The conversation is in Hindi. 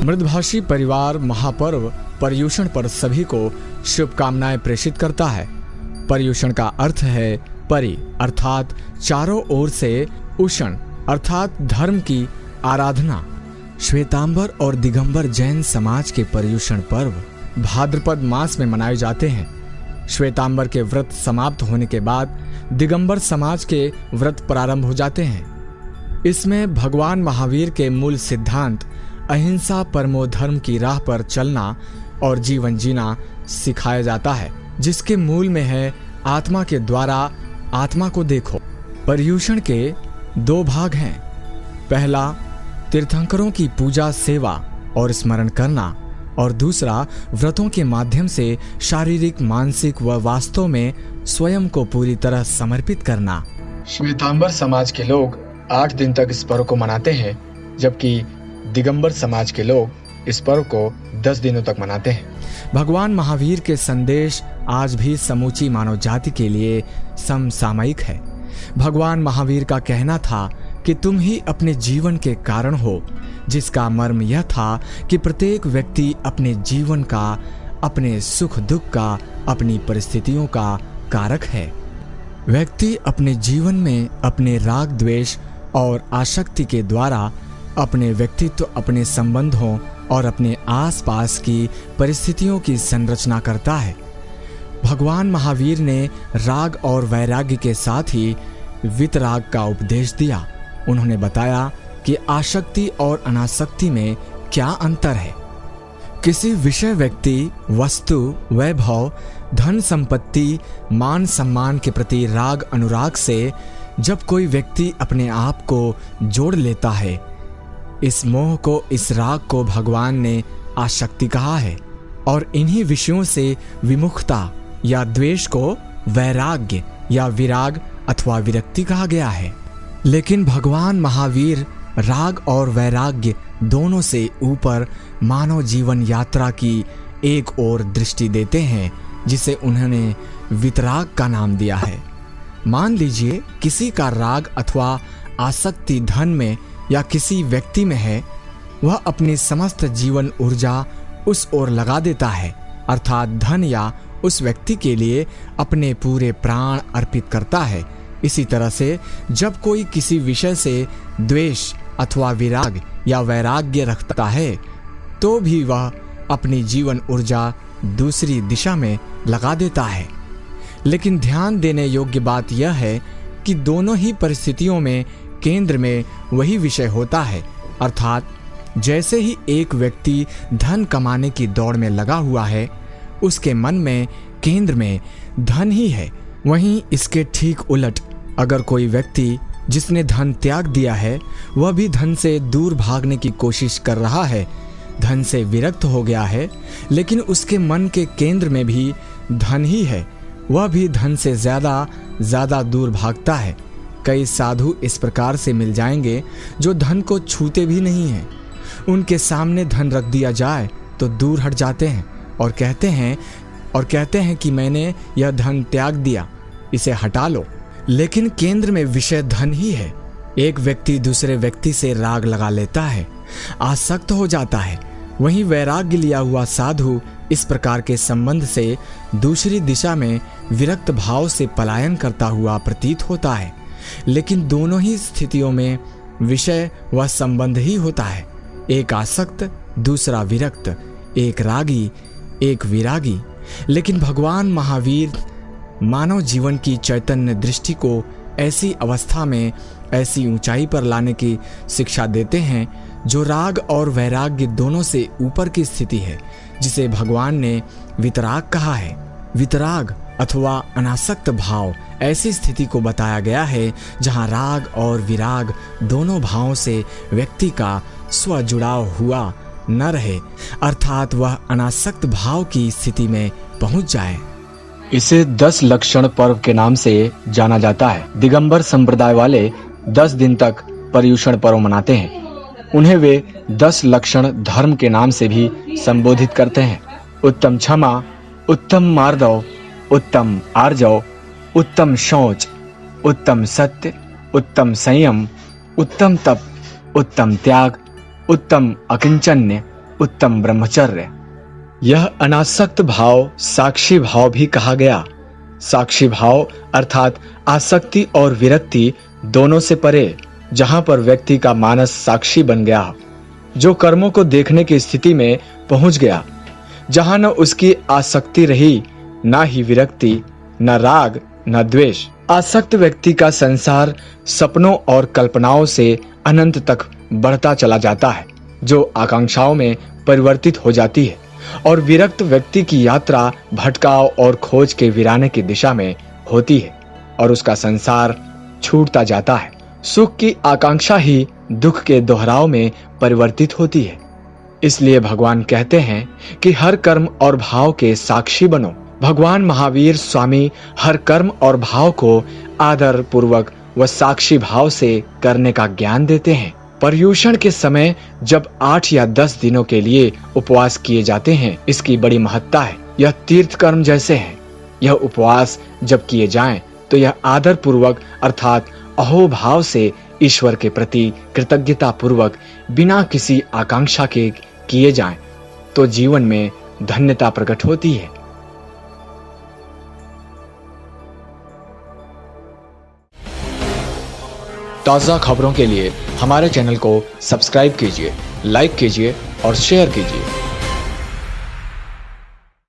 मृदभाषी परिवार महापर्व पर्युषण पर सभी को शुभकामनाएं प्रेषित करता है। पर्युषण का अर्थ है परि अर्थात चारों ओर से, उषण अर्थात धर्म की आराधना। श्वेतांबर और दिगंबर जैन समाज के पर्युषण पर्व भाद्रपद मास में मनाए जाते हैं। श्वेतांबर के व्रत समाप्त होने के बाद दिगंबर समाज के व्रत प्रारंभ हो जाते हैं। इसमें भगवान महावीर के मूल सिद्धांत अहिंसा परमो धर्म की राह पर चलना और जीवन जीना सिखाया जाता है, जिसके मूल में है आत्मा के द्वारा आत्मा को देखो। पर्युषण के 2 भाग हैं। पहला तीर्थंकरों की पूजा सेवा और स्मरण करना, और दूसरा व्रतों के माध्यम से शारीरिक मानसिक व वास्तव में स्वयं को पूरी तरह समर्पित करना। श्वेतांबर समाज के लोग 8 दिन तक इस पर्व को मनाते हैं, जबकि दिगंबर समाज के लोग इस पर्व को 10 दिनों तक मनाते हैं। भगवान महावीर के संदेश आज भी समूची मानव जाति के लिए समसामयिक है। भगवान महावीर का कहना था कि तुम ही अपने जीवन के कारण हो, जिसका मर्म यह था कि प्रत्येक व्यक्ति अपने जीवन का, अपने सुख दुख का, अपनी परिस्थितियों का कारक है। व्यक्ति अपने जीवन में अपने राग द्वेष और आसक्ति के द्वारा अपने व्यक्तित्व, अपने संबंधों और अपने आसपास की परिस्थितियों की संरचना करता है। भगवान महावीर ने राग और वैराग्य के साथ ही वितराग का उपदेश दिया। उन्होंने बताया कि आसक्ति और अनासक्ति में क्या अंतर है। किसी विषय, व्यक्ति, वस्तु, वैभव, धन संपत्ति, मान सम्मान के प्रति राग अनुराग से जब कोई व्यक्ति अपने आप को जोड़ लेता है, इस मोह को, इस राग को भगवान ने आसक्ति कहा है, और इन्हीं विषयों से विमुखता या द्वेष को वैराग्य या विराग अथवा विरक्ति कहा गया है। लेकिन भगवान महावीर राग और वैराग्य दोनों से ऊपर मानव जीवन यात्रा की एक और दृष्टि देते हैं, जिसे उन्होंने वितराग का नाम दिया है। मान लीजिए किसी का राग अथवा आसक्ति धन में या किसी व्यक्ति में है, वह अपनी समस्त जीवन ऊर्जा उस ओर लगा देता है, अर्थात धन या उस व्यक्ति के लिए अपने पूरे प्राण अर्पित करता है। इसी तरह से जब कोई किसी विषय से द्वेष अथवा विराग या वैराग्य रखता है, तो भी वह अपनी जीवन ऊर्जा दूसरी दिशा में लगा देता है। लेकिन ध्यान देने योग्य बात यह है कि दोनों ही परिस्थितियों में केंद्र में वही विषय होता है, अर्थात जैसे ही एक व्यक्ति धन कमाने की दौड़ में लगा हुआ है, उसके मन में केंद्र में धन ही है। वहीं इसके ठीक उलट अगर कोई व्यक्ति जिसने धन त्याग दिया है, वह भी धन से दूर भागने की कोशिश कर रहा है, धन से विरक्त हो गया है, लेकिन उसके मन के केंद्र में भी धन ही है, वह भी धन से ज्यादा दूर भागता है। कई साधु इस प्रकार से मिल जाएंगे जो धन को छूते भी नहीं हैं। उनके सामने धन रख दिया जाए तो दूर हट जाते हैं और कहते हैं कि मैंने यह धन त्याग दिया, इसे हटा लो। लेकिन केंद्र में विषय धन ही है। एक व्यक्ति दूसरे व्यक्ति से राग लगा लेता है, आसक्त हो जाता है। वहीं वैराग्य लिया हुआ साधु इस प्रकार के संबंध से दूसरी दिशा में विरक्त भाव से पलायन करता हुआ प्रतीत होता है। लेकिन दोनों ही स्थितियों में विषय व संबंध ही होता है। एक आसक्त, दूसरा विरक्त, एक रागी, एक विरागी। लेकिन भगवान महावीर मानव जीवन की चैतन्य दृष्टि को ऐसी अवस्था में, ऐसी ऊंचाई पर लाने की शिक्षा देते हैं जो राग और वैराग्य दोनों से ऊपर की स्थिति है, जिसे भगवान ने वितराग कहा है। वितराग अथवा अनासक्त भाव ऐसी स्थिति को बताया गया है जहां राग और विराग दोनों भावों से व्यक्ति का स्व जुड़ाव हुआ न रहे, अर्थात वह अनासक्त भाव की स्थिति में पहुंच जाए। इसे 10 लक्षण पर्व के नाम से जाना जाता है। दिगंबर संप्रदाय वाले 10 दिन तक पर्युषण पर्व मनाते हैं। उन्हें वे 10 लक्षण धर्म के नाम से भी संबोधित करते हैं। उत्तम क्षमा, उत्तम मार्दव, उत्तम आर्जव, उत्तम शौच, उत्तम सत्य, उत्तम संयम, उत्तम तप, उत्तम त्याग, उत्तम अकिंचन्य, उत्तम ब्रह्मचर्य। यह अनासक्त भाव साक्षी भाव भी कहा गया। साक्षी भाव अर्थात आसक्ति और विरक्ति दोनों से परे, जहां पर व्यक्ति का मानस साक्षी बन गया, जो कर्मों को देखने की स्थिति में पहुंच गया, जहां न उसकी आसक्ति रही, न ही विरक्ति, न राग, न द्वेष। आसक्त व्यक्ति का संसार सपनों और कल्पनाओं से अनंत तक बढ़ता चला जाता है, जो आकांक्षाओं में परिवर्तित हो जाती है, और विरक्त व्यक्ति की यात्रा भटकाव और खोज के वीराने की दिशा में होती है, और उसका संसार छूटता जाता है। सुख की आकांक्षा ही दुख के दोहराव में परिवर्तित होती है। इसलिए भगवान कहते हैं कि हर कर्म और भाव के साक्षी बनो। भगवान महावीर स्वामी हर कर्म और भाव को आदर पूर्वक व साक्षी भाव से करने का ज्ञान देते हैं। पर्युषण के समय जब 8 या 10 दिनों के लिए उपवास किए जाते हैं, इसकी बड़ी महत्ता है। यह तीर्थ कर्म जैसे है। यह उपवास जब किए जाएं तो यह आदर पूर्वक अर्थात अहोभाव से ईश्वर के प्रति कृतज्ञता पूर्वक बिना किसी आकांक्षा के किए जाएं, तो जीवन में धन्यता प्रकट होती है। ताज़ा खबरों के लिए हमारे चैनल को सब्सक्राइब कीजिए, लाइक कीजिए और शेयर कीजिए।